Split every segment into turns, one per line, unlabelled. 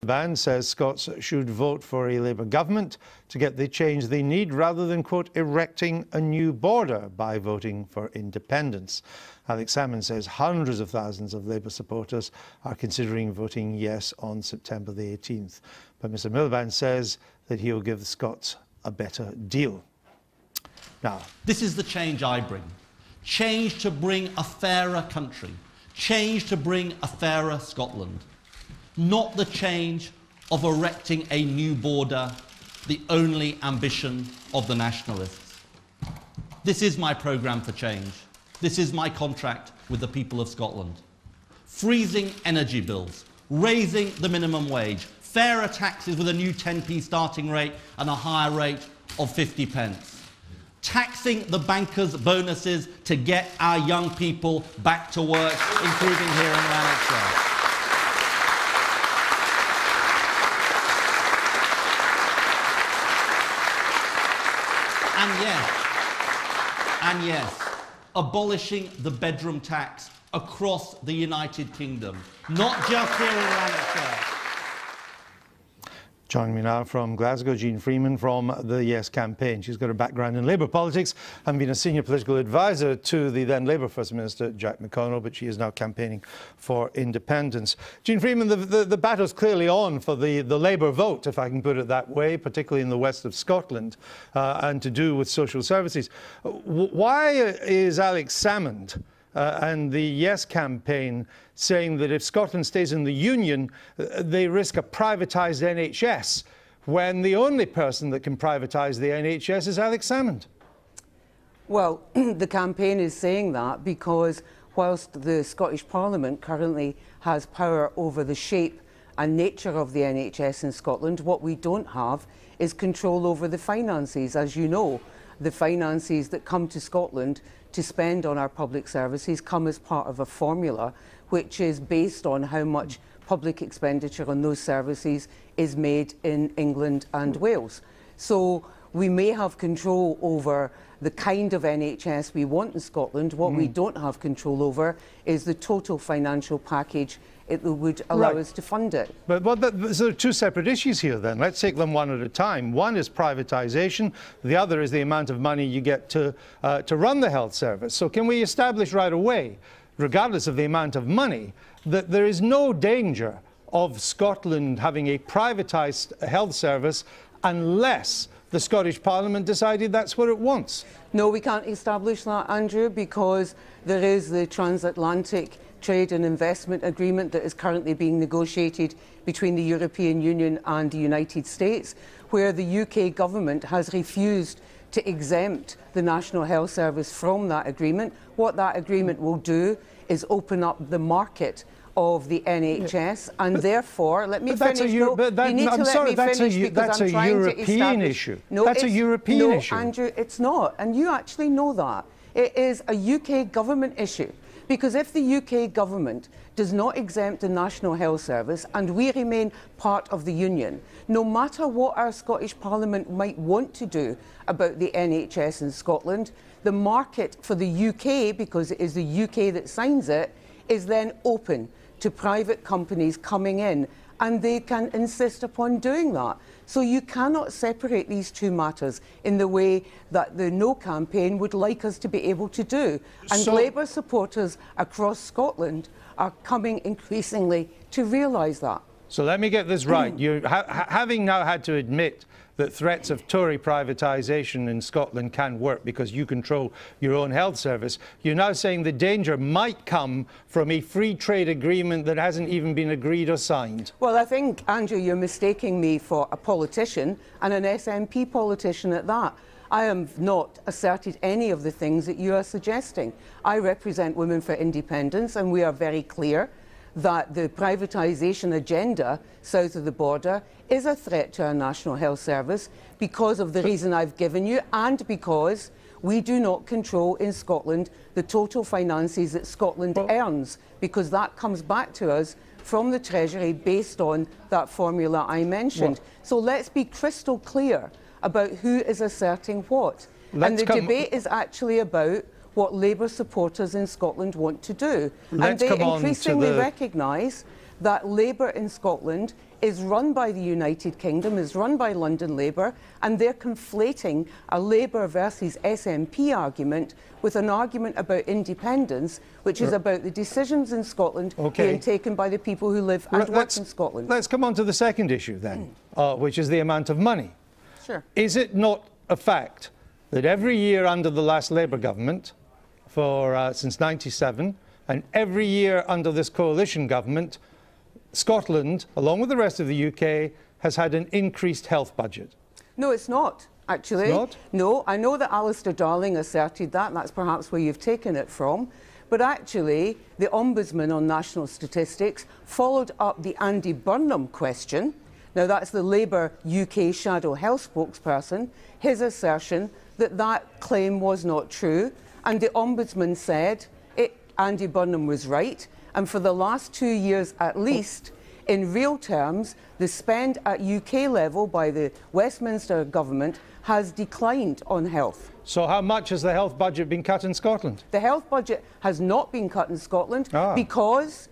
Miliband says Scots should vote for a Labour government to get the change they need rather than, quote, erecting a new border by voting for independence. Alex Salmond says hundreds of thousands of Labour supporters are considering voting yes on September the 18th. But Mr Miliband says that he'll give the Scots a better deal. Now,
this is the change I bring. Change to bring a fairer country. Change to bring a fairer Scotland. Not the change of erecting a new border, the only ambition of the nationalists. This is my programme for change. This is my contract with the people of Scotland. Freezing energy bills, raising the minimum wage, fairer taxes with a new 10p starting rate and a higher rate of 50 pence. Taxing the bankers' bonuses to get our young people back to work, including here in Lanarkshire. And yes, abolishing the bedroom tax across the United Kingdom, not just here in Lanarkshire.
Joining me now from Glasgow, Jeane Freeman from the Yes campaign. She's got a background in Labour politics and been a senior political advisor to the then Labour First Minister, Jack McConnell, but she is now campaigning for independence. Jeane Freeman, the battle's clearly on for the Labour vote, if I can put it that way, particularly in the west of Scotland, and to do with social services. Why is Alex Salmond and the Yes campaign saying that if Scotland stays in the Union, they risk a privatised NHS, when the only person that can privatise the NHS is Alex Salmond?
Well, the campaign is saying that because whilst the Scottish Parliament currently has power over the shape and nature of the NHS in Scotland, what we don't have is control over the finances. As you know, the finances that come to Scotland to spend on our public services come as part of a formula which is based on how much public expenditure on those services is made in England and Wales. So we may have control over the kind of NHS we want in Scotland. What we don't have control over is the total financial package it would allow us to fund it. But
there are two separate issues here then. Let's take them one at a time. One is privatisation. The other is the amount of money you get to run the health service. So can we establish right away, regardless of the amount of money, that there is no danger of Scotland having a privatised health service unless the Scottish Parliament decided that's what it wants?
No, we can't establish that, Andrew, because there is the transatlantic trade and investment agreement that is currently being negotiated between the European Union and the United States, where the UK government has refused to exempt the National Health Service from that agreement. What that agreement will do is open up the market of the NHS, and therefore, let me finish.
That's a European issue. No, that's a European issue.
No, Andrew, it's not, and you actually know that. It is a UK government issue, because if the UK government does not exempt the National Health Service and we remain part of the Union, no matter what our Scottish Parliament might want to do about the NHS in Scotland, the market for the UK, because it is the UK that signs it, is then open to private companies coming in, and they can insist upon doing that. So you cannot separate these two matters in the way that the No campaign would like us to be able to do. And Labour supporters across Scotland are coming increasingly to realise that.
So let me get this right. You having now had to admit that threats of Tory privatisation in Scotland can work because you control your own health service, you're now saying the danger might come from a free trade agreement that hasn't even been agreed or signed.
Well, I think, Andrew, you're mistaking me for a politician, and an SNP politician at that. I have not asserted any of the things that you are suggesting. I represent Women for Independence, and we are very clear that the privatisation agenda south of the border is a threat to our National Health Service because of the reason I've given you, and because we do not control in Scotland the total finances that Scotland earns, because that comes back to us from the Treasury based on that formula I mentioned. So let's be crystal clear about who is asserting what. And the debate is actually about what Labour supporters in Scotland want to do. And they increasingly recognise that Labour in Scotland is run by the United Kingdom, is run by London Labour, and they're conflating a Labour versus SNP argument with an argument about independence, which is about the decisions in Scotland being taken by the people who live and work in Scotland.
Let's come on to the second issue then, which is the amount of money.
Sure.
Is it not a fact that every year under the last Labour government, since '97, and every year under this coalition government, Scotland, along with the rest of the UK, has had an increased health budget?
No, it's not, actually.
It's not?
No, I know that Alistair Darling asserted that, and that's perhaps where you've taken it from. But actually, the Ombudsman on National Statistics followed up the Andy Burnham question. Now, that's the Labour UK Shadow Health spokesperson, his assertion that that claim was not true. And the Ombudsman said Andy Burnham was right. And for the last 2 years at least, in real terms, the spend at UK level by the Westminster government has declined on health.
So how much has the health budget been cut in Scotland?
The health budget has not been cut in Scotland because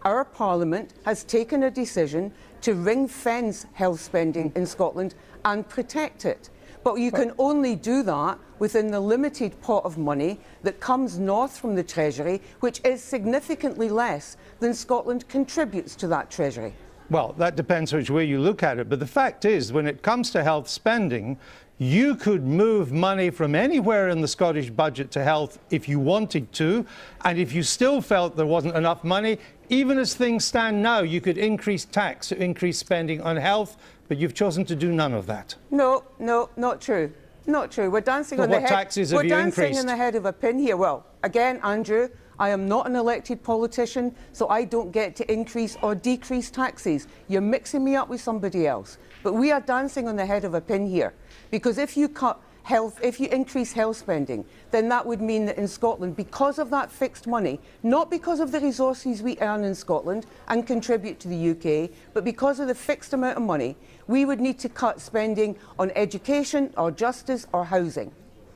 our Parliament has taken a decision to ring-fence health spending in Scotland and protect it. But you can only do that within the limited pot of money that comes north from the Treasury, which is significantly less than Scotland contributes to that Treasury.
Well, that depends which way you look at it. But the fact is, when it comes to health spending, you could move money from anywhere in the Scottish budget to health if you wanted to. And if you still felt there wasn't enough money, even as things stand now, you could increase tax to increase spending on health. But you've chosen to do none of that.
No, not true. Not true. We're dancing on the head.
What taxes have you increased?
We're dancing in the head of a pin here. Well, again, Andrew, I am not an elected politician, so I don't get to increase or decrease taxes. You're mixing me up with somebody else. But we are dancing on the head of a pin here. Because if you cut health, if you increase health spending, then that would mean that in Scotland, because of that fixed money, not because of the resources we earn in Scotland and contribute to the UK, but because of the fixed amount of money, we would need to cut spending on education or justice or housing.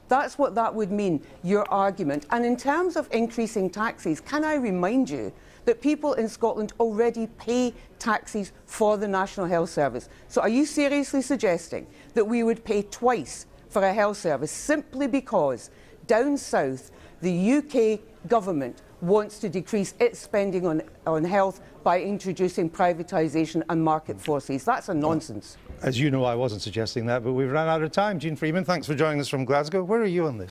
That's what that would mean, your argument. And in terms of increasing taxes, can I remind you that people in Scotland already pay taxes for the National Health Service? So are you seriously suggesting that we would pay twice for a health service simply because down south the UK government wants to decrease its spending on health by introducing privatisation and market forces? That's a nonsense.
As you know, I wasn't suggesting that, but we've run out of time. Jeane Freeman, thanks for joining us from Glasgow. Where are you on this?